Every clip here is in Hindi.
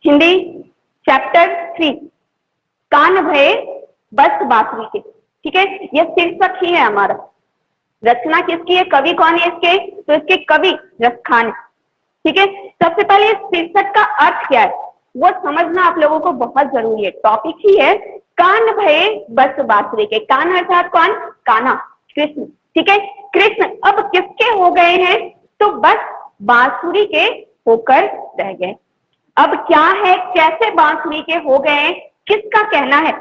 हिंदी चैप्टर 3 कान भये बस बांसुरी के। ठीक है, ये शीर्षक ही है हमारा। रचना किसकी है, कवि कौन है इसके, तो इसके कवि रसखान। ठीक है, सबसे पहले इस शीर्षक का अर्थ क्या है वो समझना आप लोगों को बहुत जरूरी है। टॉपिक ही है कान भये बस बांसुरी के। कान अर्थात कौन, कान्हा, कृष्ण। ठीक है, कृष्ण अब किसके हो गए हैं, तो बस बांसुरी के होकर रह गए। अब क्या है, कैसे बांसुरी के हो गए, किसका कहना है,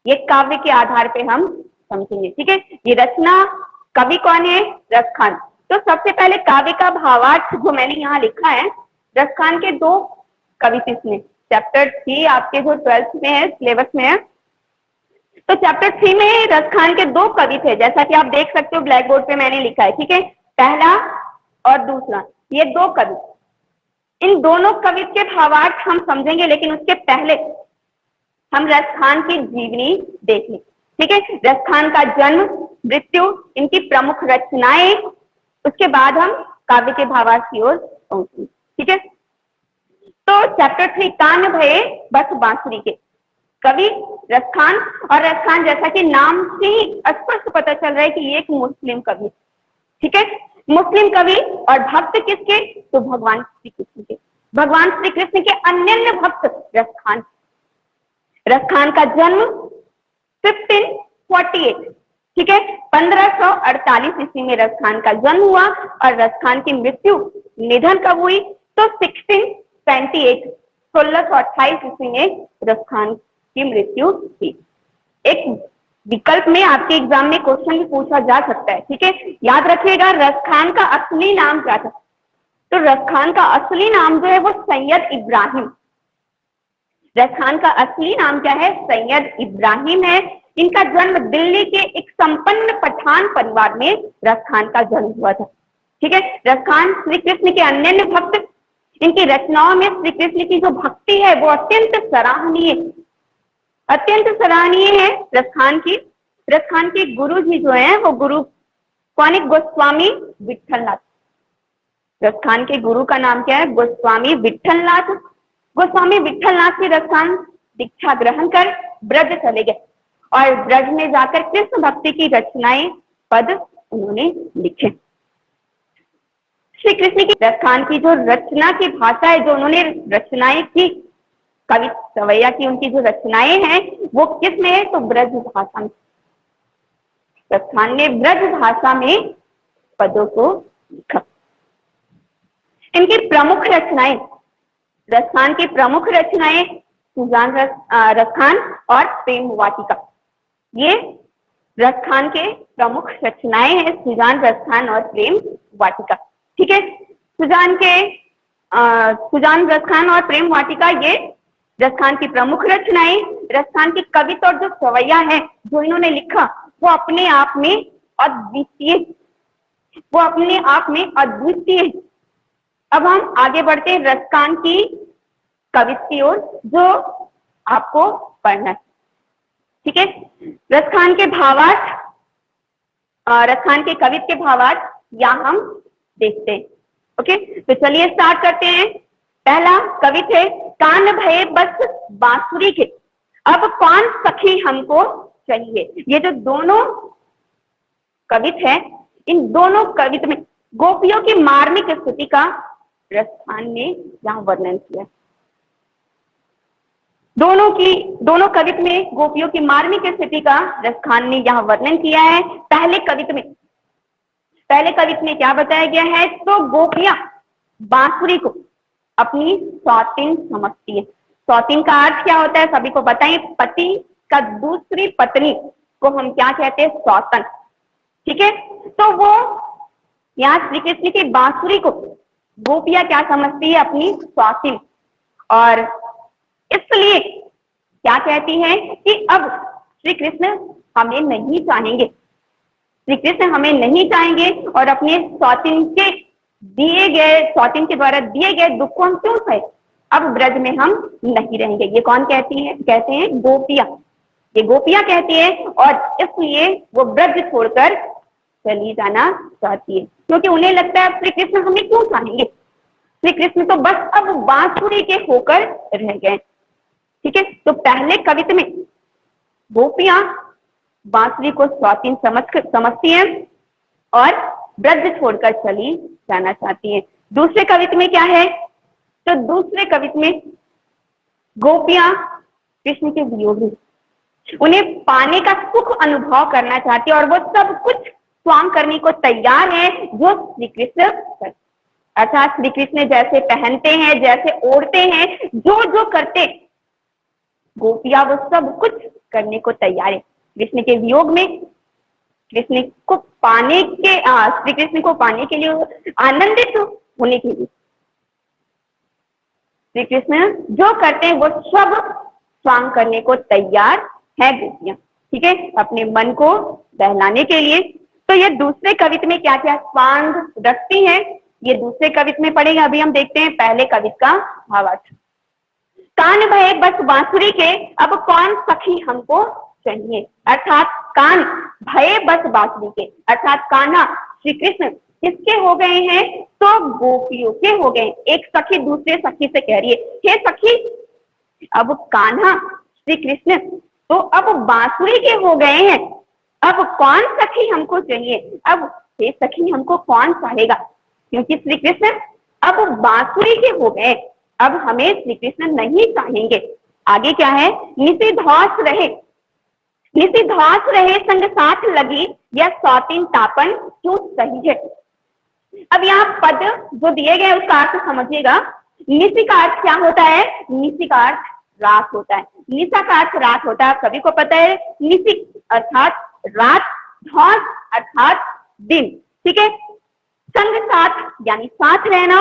ये काव्य के आधार पे हम समझेंगे। ठीक है, ये रचना कवि कौन है, रसखान। तो सबसे पहले काव्य का भावार्थ जो मैंने यहाँ लिखा है, रसखान के दो कविता इसमें चैप्टर 3 आपके जो 12th में है, सिलेबस में है, तो चैप्टर 3 में रसखान के दो कवि थे, जैसा कि आप देख सकते हो ब्लैक बोर्ड पे मैंने लिखा है। ठीक है, पहला और दूसरा, ये दो कवि, इन दोनों कवि के भावार्थ हम समझेंगे, लेकिन उसके पहले हम रसखान की जीवनी देख लें। ठीक है, रसखान का जन्म, मृत्यु, इनकी प्रमुख रचनाएं, उसके बाद हम काव्य के भावार्थ की ओर पहुंचेंगे। ठीक है, तो चैप्टर 3 कान भये बस बांसुरी के, कवि रसखान। और रसखान जैसा कि नाम से ही स्पष्ट पता चल रहा है कि ये एक मुस्लिम कवि। ठीक है, मुस्लिम कवि और भक्त किसके, तो भगवान श्री कृष्ण के, भगवान श्री कृष्ण के अनन्य भक्त रसखान। रसखान का जन्म 1548, ठीक है, 1548 ईस्वी में रसखान का जन्म हुआ और रसखान की मृत्यु, निधन कब हुई, तो 1628, 1628 ईस्वी में रसखान की मृत्यु हुई। एक विकल्प में आपके एग्जाम में क्वेश्चन भी पूछा जा सकता है। ठीक है, याद रखिएगा रसखान का असली नाम क्या था, तो रसखान का असली नाम जो है वो सैयद इब्राहिम, रसखान का असली नाम क्या है, सैयद इब्राहिम है। इनका जन्म दिल्ली के एक संपन्न पठान परिवार में रसखान का जन्म हुआ था। ठीक है, रसखान श्री कृष्ण के अनन्य भक्त, इनकी रचनाओं में श्री कृष्ण की जो भक्ति है वो अत्यंत सराहनीय, अत्यंत सराहनीय है रसखान की। रसखान के गुरु जी जो है वो गुरु कौन है, गोस्वामी विट्ठलनाथ। रसखान के गुरु का नाम क्या है, गोस्वामी विट्ठलनाथ। गोस्वामी विट्ठलनाथ की रसखान दीक्षा ग्रहण कर ब्रज चले गए और ब्रज में जाकर कृष्ण भक्ति की रचनाएं, पद उन्होंने लिखे। श्री कृष्ण की रसखान की जो रचना की भाषा है, जो उन्होंने रचनाएं की, कवि सवैया की उनकी जो रचनाएं हैं वो किस में है, तो ब्रज भाषा में। रसखान ने ब्रज भाषा में पदों को लिखा। इनकी प्रमुख रचनाएं, रसखान की प्रमुख रचनाएं सुजान रसखान और प्रेम वाटिका, ये रसखान के प्रमुख रचनाएं हैं, सुजान रसखान और प्रेम वाटिका। ठीक है, सुजान रसखान और प्रेम वाटिका ये रसखान की प्रमुख रचनाएं। रसखान की कविता और जो सवैया है जो इन्होंने लिखा वो अपने आप में अद्वितीय, वो अपने आप में अद्वितीय। अब हम आगे बढ़ते हैं रसखान की कविता की ओर, जो आपको पढ़ना है। ठीक है, रसखान के भावार्थ, रसखान के कविता के भावार्थ यहाँ हम देखते हैं। ओके, तो चलिए स्टार्ट करते हैं। पहला कविता है कान भये बस बांसुरी के, अब कौन सखी हमको चाहिए। ये जो दोनों कविता है, इन दोनों कविता में गोपियों की मार्मिक स्थिति का रसखान ने यहाँ वर्णन किया। दोनों कविता में गोपियों की मार्मिक स्थिति का रसखान ने यहाँ वर्णन किया है। पहले कविता में क्या बताया गया है, तो गोपियां बांसुरी को अपनी सौतीन समझती है। सौतीन का अर्थ क्या होता है सभी को बताएं, पति का दूसरी पत्नी को हम क्या कहते हैं, सौतन। ठीक है, तो वो यहाँ श्री कृष्ण की बांसुरी को गोपियां क्या समझती है, अपनी सौतीन, और इसलिए क्या कहती है कि अब श्री कृष्ण हमें नहीं चाहेंगे, श्री कृष्ण हमें नहीं चाहेंगे और अपने सौतीन के द्वारा दिए गए दुख को हम क्यों सहे, अब ब्रज में हम नहीं रहेंगे। ये कौन कहती है, कहते हैं गोपियां, ये गोपियां कहती है, और इसलिए वो ब्रज छोड़कर चली जाना चाहती है, क्योंकि उन्हें लगता है श्री कृष्ण हमें क्यों चाहेंगे, श्री कृष्ण तो बस अब बांसुरी के होकर रह गए। ठीक है, तो पहले कविता में गोपियां बांसुरी को स्वातीन समझती हैं और ब्रज छोड़कर चली जाना चाहती हैं। दूसरे कविता में क्या है, तो दूसरे कविता में गोपियां कृष्ण के वियोग में उन्हें पाने का सुख अनुभव करना चाहती है और वो सब कुछ स्वांग करने को तैयार है जो श्री कृष्ण करते, अर्थात श्री कृष्ण जैसे पहनते हैं, जैसे ओढ़ते हैं, जो जो करते गोपियां वो सब कुछ करने को तैयार है। कृष्ण के वियोग में कृष्ण को पाने के श्री कृष्ण को पाने के लिए, आनंदित होने के लिए श्री कृष्ण जो करते हैं वो सब स्वांग करने को तैयार है गोपियां। ठीक है, अपने मन को बहलाने के लिए। तो ये दूसरे कविता में क्या क्या स्वांग रखती हैं, ये दूसरे कविता में पढ़ेंगे। अभी हम देखते हैं पहले कविता का भावार्थ। कान भये बस बांसुरी के, अब कौन सखी हमको चाहिए, अर्थात कान भये बस बांसुरी के, अर्थात कान्हा श्री कृष्ण किसके हो गए हैं, तो गोपियों के हो गए। एक सखी दूसरे सखी से कह रही है, हे सखी अब कान्हा श्री कृष्ण तो अब बांसुरी के हो गए हैं, अब कौन सखी हमको चाहिए, अब हे सखी हमको कौन चाहेगा, क्योंकि श्री कृष्ण अब बांसुरी के हो गए, अब हमें श्री कृष्ण नहीं चाहेंगे। आगे क्या है, निशिधौस रहे, निशिधौस रहे संग साथ लगी, यह सौतीन तापन क्यों सही है। अब यहाँ पद जो दिए गए उसका अर्थ समझिएगा। निशि का अर्थ क्या होता है, निशि का अर्थ रात होता है, निशा का अर्थ रात होता है, सभी को पता है। निशि अर्थात रात, धौस अर्थात दिन। ठीक है, संग साथ यानी साथ रहना,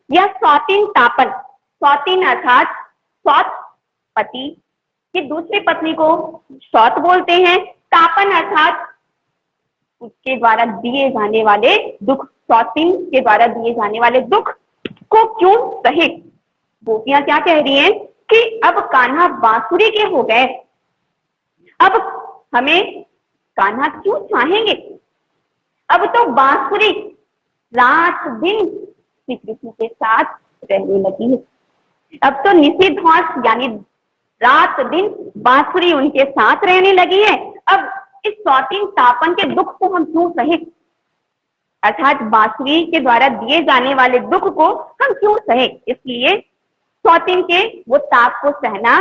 या सौतीन तापन, सौतीन अर्थात सौत पति की दूसरी पत्नी को सौत बोलते हैं, तापन अर्थात उसके द्वारा दिए जाने वाले दुख, सौतीन के द्वारा दिए जाने वाले दुख को क्यों सहे। गोपियां क्या कह रही हैं कि अब कान्हा बांसुरी के हो गए, अब हमें कान्हा क्यों चाहेंगे, अब तो बांसुरी रात दिन श्री कृष्ण के साथ रहने लगी है, अब तो निशिधौस यानी रात दिन बांसुरी उनके साथ रहने लगी है, अब इस सौतीन तापन के दुख को हम क्यों सहे, अर्थात बांसुरी के द्वारा दिए जाने वाले दुख को हम क्यों सहे। इसलिए सौतीन के वो ताप को सहना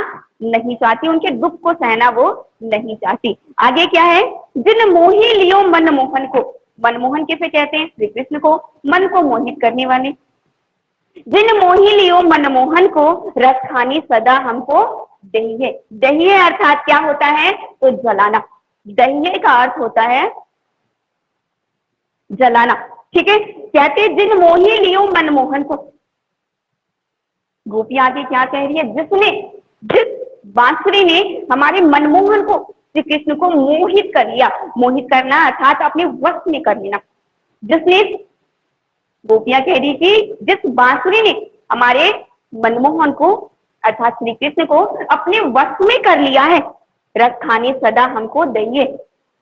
नहीं चाहती, उनके दुख को सहना वो नहीं चाहती। आगे क्या है, जिन मोही लियो मनमोहन को, मनमोहन किसे कहते हैं, श्री कृष्ण को, मन को मोहित करने वाले। जिन मोही लियो मनमोहन को, रस खानी सदा हमको दहिए, दहिए अर्थात क्या होता है, तो जलाना, दहिए का अर्थ होता है जलाना। ठीक है, कहते जिन मोही लियो मनमोहन को, गोपियां आगे क्या कह रही है, जिसने, जिस बांसुरी ने हमारे मनमोहन को, श्री कृष्ण को मोहित कर लिया, मोहित करना अर्थात अपने वश में कर लेना, जिसने, गोपियां कह रही कि जिस बांसुरी ने हमारे मनमोहन को अर्थात श्री कृष्ण को अपने वश में कर लिया है, रस खाने सदा हमको दइए,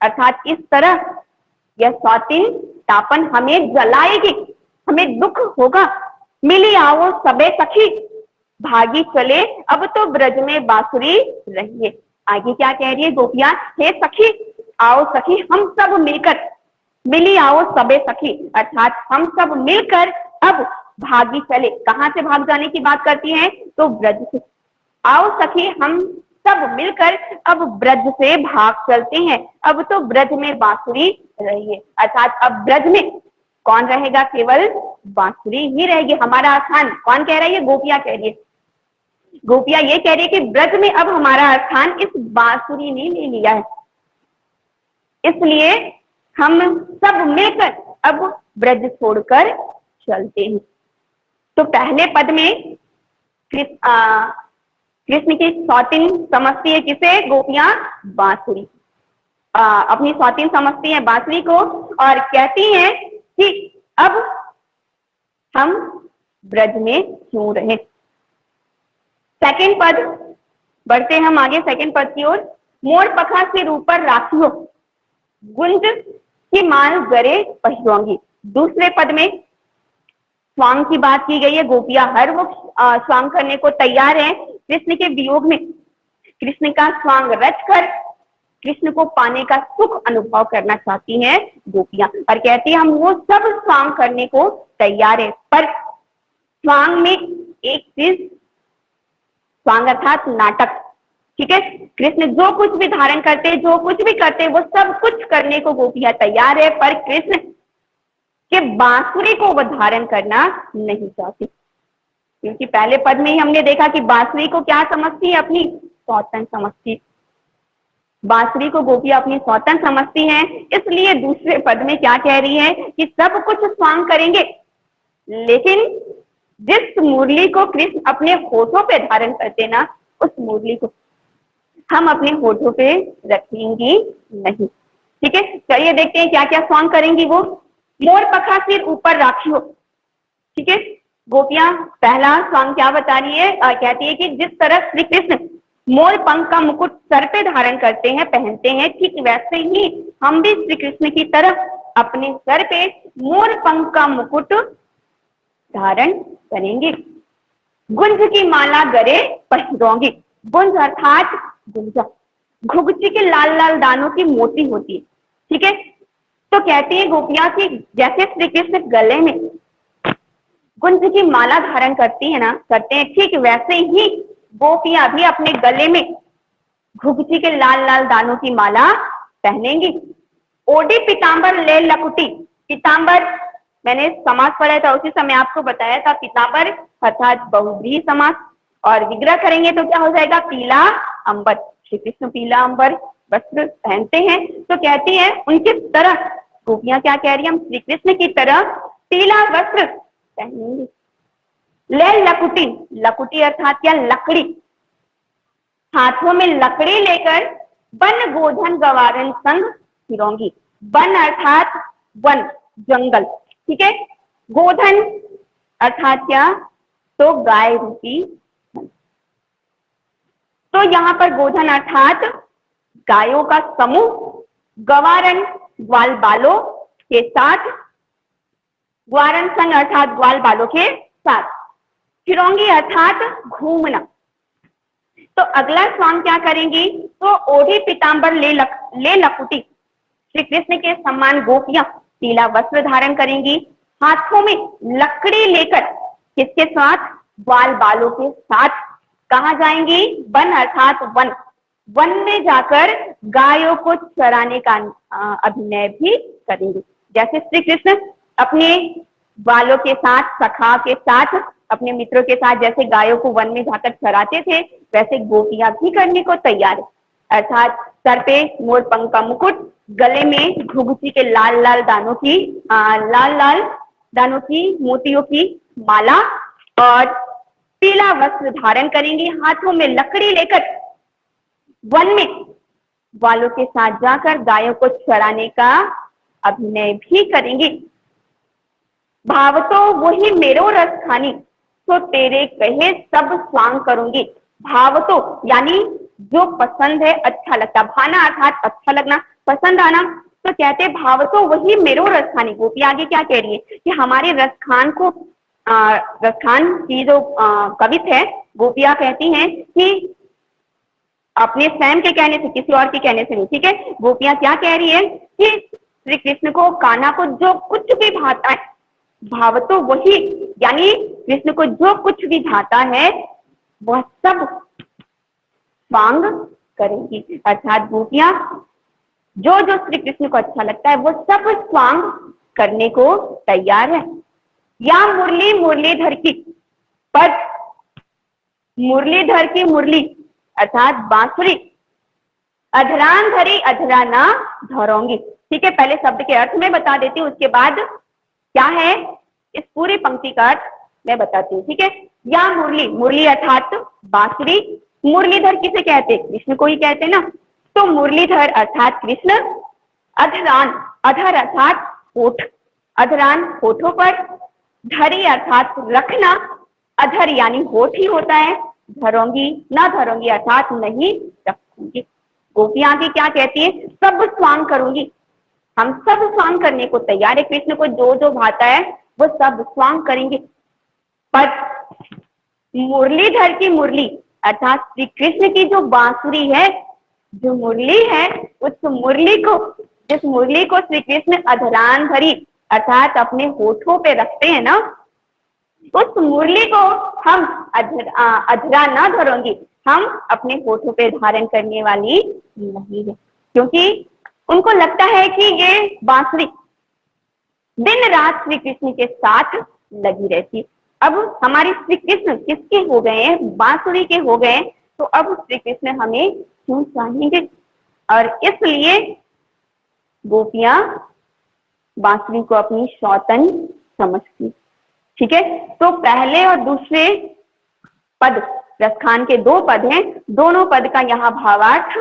अर्थात इस तरह यह सौतीन तापन हमें जलाएगी, हमें दुख होगा। मिली आओ सबे सखी, भागी चले अब तो ब्रज में बांसुरी रहिए। आगे क्या कह रही है गोपियां, हे सखी आओ सखी हम सब मिलकर, मिली आओ सबे सखी अर्थात हम सब मिलकर अब भागी चले, कहां से भाग जाने की बात करती हैं, तो ब्रज से। आओ सखी हम सब मिलकर अब ब्रज से भाग चलते हैं, अब तो ब्रज में बांसुरी रहिए, अर्थात अब ब्रज में कौन रहेगा, केवल बांसुरी ही रहेगी, हमारा स्थान। कौन कह रही है, गोपियां कह रही है, गोपियां ये कह रही है कि ब्रज में अब हमारा स्थान इस बांसुरी ने ले लिया है, इसलिए हम सब मिलकर अब ब्रज छोड़कर चलते हैं। तो पहले पद में कृष्ण की सौतीन समझती है किसे, गोपियां बांसुरी, अपनी सौतीन समझती है बांसुरी को और कहती हैं कि अब हम ब्रज में क्यों रहे। सेकंड पद बढ़ते हम आगे, सेकंड पद की ओर। मोर पखा सिर ऊपर राखियो, गुंज की माल गरे पहिरोंगी। दूसरे पद में स्वांग की बात की गई है, गोपियां हर वक्त स्वांग करने को तैयार हैं। कृष्ण के वियोग में कृष्ण का स्वांग रचकर कृष्ण को पाने का सुख अनुभव करना चाहती हैं गोपियां, और कहती है हम वो सब स्वांग करने को तैयार है। पर स्वांग में एक चीज, स्वांग अर्थात नाटक, ठीक है। कृष्ण जो कुछ भी धारण करते, जो कुछ भी करते, वो सब कुछ करने को गोपियां तैयार है, पर कृष्ण के बांसुरी को वो धारण करना नहीं चाहती। क्योंकि पहले पद में ही हमने देखा कि बांसुरी को क्या समझती है, अपनी सौतन समझती। बांसुरी को गोपियां अपनी सौतन समझती हैं, इसलिए दूसरे पद में क्या कह रही है कि सब कुछ स्वांग करेंगे, लेकिन जिस मुरली को कृष्ण अपने होठों पे धारण करते ना, उस मुरली को हम अपने होठों पे रखेंगी नहीं। ठीक है, चलिए देखते हैं क्या क्या स्वांग करेंगी वो। मोर पखा सिर ऊपर राखियो, ठीक है। गोपियां पहला स्वांग क्या बता रही है, कहती है कि जिस तरह श्री कृष्ण मोर पंख का मुकुट सर पे धारण करते हैं, पहनते हैं, ठीक वैसे ही हम भी श्री कृष्ण की तरह अपने सर पे मोर पंख का मुकुट धारण करेंगे। गुंज की माला गरे पहिरोंगी, गुंज अर्थात गुंजा, घुघची के लाल लाल दानों की मोती होती है, ठीक है। तो कहती है गोपियां कि जैसे श्री कृष्ण गले में गुंज की माला धारण करती है ना, करते हैं, ठीक वैसे ही गोपियां भी अपने गले में घुघची के लाल लाल दानों की माला पहनेंगी। ओडी पीतांबर ले लकुटी, पीतांबर मैंने समास पढ़ा था, उसी समय आपको बताया था, पीतांबर अर्थात बहुव्रीहि समास, और विग्रह करेंगे तो क्या हो जाएगा, पीला अंबर। श्री कृष्ण पीला अंबर वस्त्र पहनते हैं, तो कहती है उनकी तरह गोपियां क्या कह रही है, हम श्री कृष्ण की तरह पीला वस्त्र पहनेंगे। ले लकुटी, लकुटी अर्थात क्या, लकड़ी, हाथों में लकड़ी लेकर वन गोधन गवारन संग फिरोंगी। वन अर्थात वन, जंगल, ठीक है। गोधन अर्थात क्या, तो गाय रूपी। तो यहाँ पर गोधन अर्थात गायों का समूह, गवारन ग्वाल बालों के साथ, ग्वारन संग अर्थात ग्वाल बालों के साथ, फिरोंगी अर्थात घूमना। तो अगला स्वांग क्या करेंगी, तो ओढ़ी पीतांबर ले लकुटी, श्री कृष्ण के सम्मान गोपियां पीला वस्त्र धारण करेंगी, हाथों में लकड़ी लेकर, किसके साथ, ग्वाल बालों के साथ, कहा जाएंगी, वन अर्थात वन, वन में जाकर गायों को चराने का अभिनय भी करेंगे। जैसे श्री कृष्ण अपने बालों के साथ, सखा के साथ, अपने मित्रों के साथ जैसे गायों को वन में जाकर चराते थे, वैसे गोपियां भी करने को तैयार है। अर्थात सर पे मोर पंख का मुकुट, गले में घुघची के लाल लाल दानों की लाल लाल दानों की मोतियों की माला, और पीला वस्त्र धारण करेंगी, हाथों में लकड़ी लेकर वन में ग्वालों के साथ जाकर गायों को चराने का अभिनय भी करेंगी। भाव तो वही मेरो रस खानी, तो तेरे कहे सब स्वांग करूंगी। भाव तो यानी जो पसंद है, अच्छा लगता, भाना अर्थात अच्छा लगना, पसंद आना, तो कहते भाव तो वही मेरो रस खानी। गोपी आगे क्या कह रही है कि हमारे रसखान को, रसखान की जो कवित है, गोपियां कहती हैं कि अपने स्वयं के कहने से, किसी और के कहने से नहीं, ठीक है। गोपियां क्या कह रही है कि श्री कृष्ण को, कान्हा को जो कुछ भी भाता है, भाव तो वही यानी कृष्ण को जो कुछ भी भाता है वह सब स्वांग करेंगी। अर्थात गोपियां जो जो श्री कृष्ण को अच्छा लगता है वो सब स्वांग करने को तैयार है। या मुरली मुरलीधर की, पर मुरलीधर की मुरली अर्थात बांसुरी, अधरान धरी अधरा ना धरोंगी, ठीक है। पहले शब्द के अर्थ में बता देती हूँ, उसके बाद क्या है इस पूरी पंक्ति का अर्थ मैं बताती हूँ, ठीक है। या मुरली, मुरली अर्थात बांसुरी, मुरलीधर किसे कहते, कृष्ण को ही कहते ना, तो मुरलीधर अर्थात कृष्ण। अधरान, अधर अर्थात होठ, अधरान होठों पर, धरी अर्थात रखना, अधर यानी होठ ही होता है, धरोंगी ना धरोंगी अर्थात नहीं रखूंगी। गोपियां आगे क्या कहती है, सब स्वांग करूंगी, हम सब स्वांग करने को तैयार है। कृष्ण को जो जो भाता है वो सब स्वांग करेंगे। पर मुरलीधर की मुरली अर्थात श्री कृष्ण की जो बांसुरी है, जो मुरली है, उस मुरली को, जिस मुरली को श्री कृष्ण अधरान भरी अर्थात अपने होठों पे रखते हैं ना, उस मुरली को हम अधरा ना धरूंगी, हम अपने होठों पे धारण करने वाली नहीं है, क्योंकि उनको लगता है कि ये बांसुरी दिन रात श्री कृष्ण के साथ लगी रहती। अब हमारे श्री कृष्ण किसके हो गए हैं? बांसुरी के हो गए। तो अब श्री कृष्ण हमें क्यों चाहेंगे? और इसलिए गोपियां बांसुरी को अपनी सौतन समझती। ठीक है, तो पहले और दूसरे पद, रसखान के 2 पद हैं, दोनों पद का यहाँ भावार्थ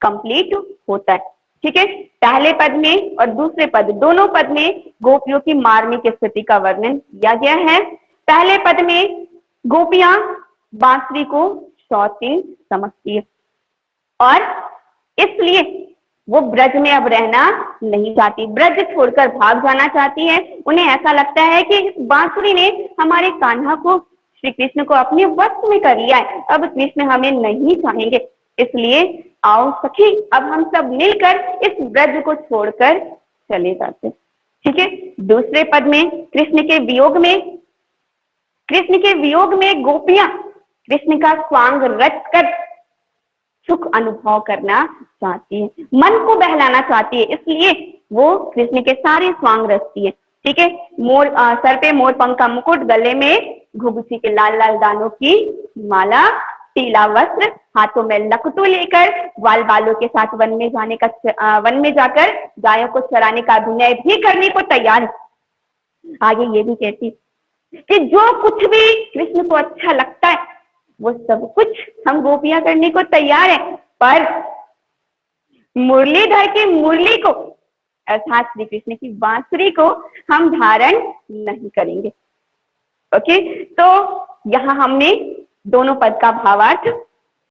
कंप्लीट होता है। ठीक है, पहले पद में और दूसरे पद, दोनों पद में गोपियों की मार्मिक स्थिति का वर्णन किया गया है। पहले पद में गोपियां बांसुरी को सौतीन समझती है और इसलिए वो ब्रज में अब रहना नहीं चाहती, ब्रज छोड़कर भाग जाना चाहती है। उन्हें ऐसा लगता है कि बांसुरी ने हमारे कान्हा को, श्री कृष्ण को अपने वश में कर लिया है, अब कृष्ण हमें नहीं चाहेंगे, इसलिए आओ सखी अब हम सब मिलकर इस ब्रज को छोड़कर चले जाते। ठीक है, दूसरे पद में कृष्ण के वियोग में गोपियां कृष्ण का स्वांग रच कर सुख अनुभव करना चाहती है, मन को बहलाना चाहती है, इसलिए वो कृष्ण के सारे स्वांग रचती है। ठीक है, सर पे मोर पंख का मुकुट, गले में घुघुसी के लाल लाल दानों की माला, पीला वस्त्र, हाथों में लकटू लेकर ग्वाल बालों के साथ वन में जाकर गायों को चराने का अभिनय भी करने को तैयार है। आगे ये भी कहती कि जो कुछ भी कृष्ण को अच्छा लगता है वो सब कुछ हम गोपियां करने को तैयार है, पर मुरलीधर की मुरली को अर्थात श्री कृष्ण की बांसुरी को हम धारण नहीं करेंगे। ओके, तो यहाँ हमने दोनों पद का भावार्थ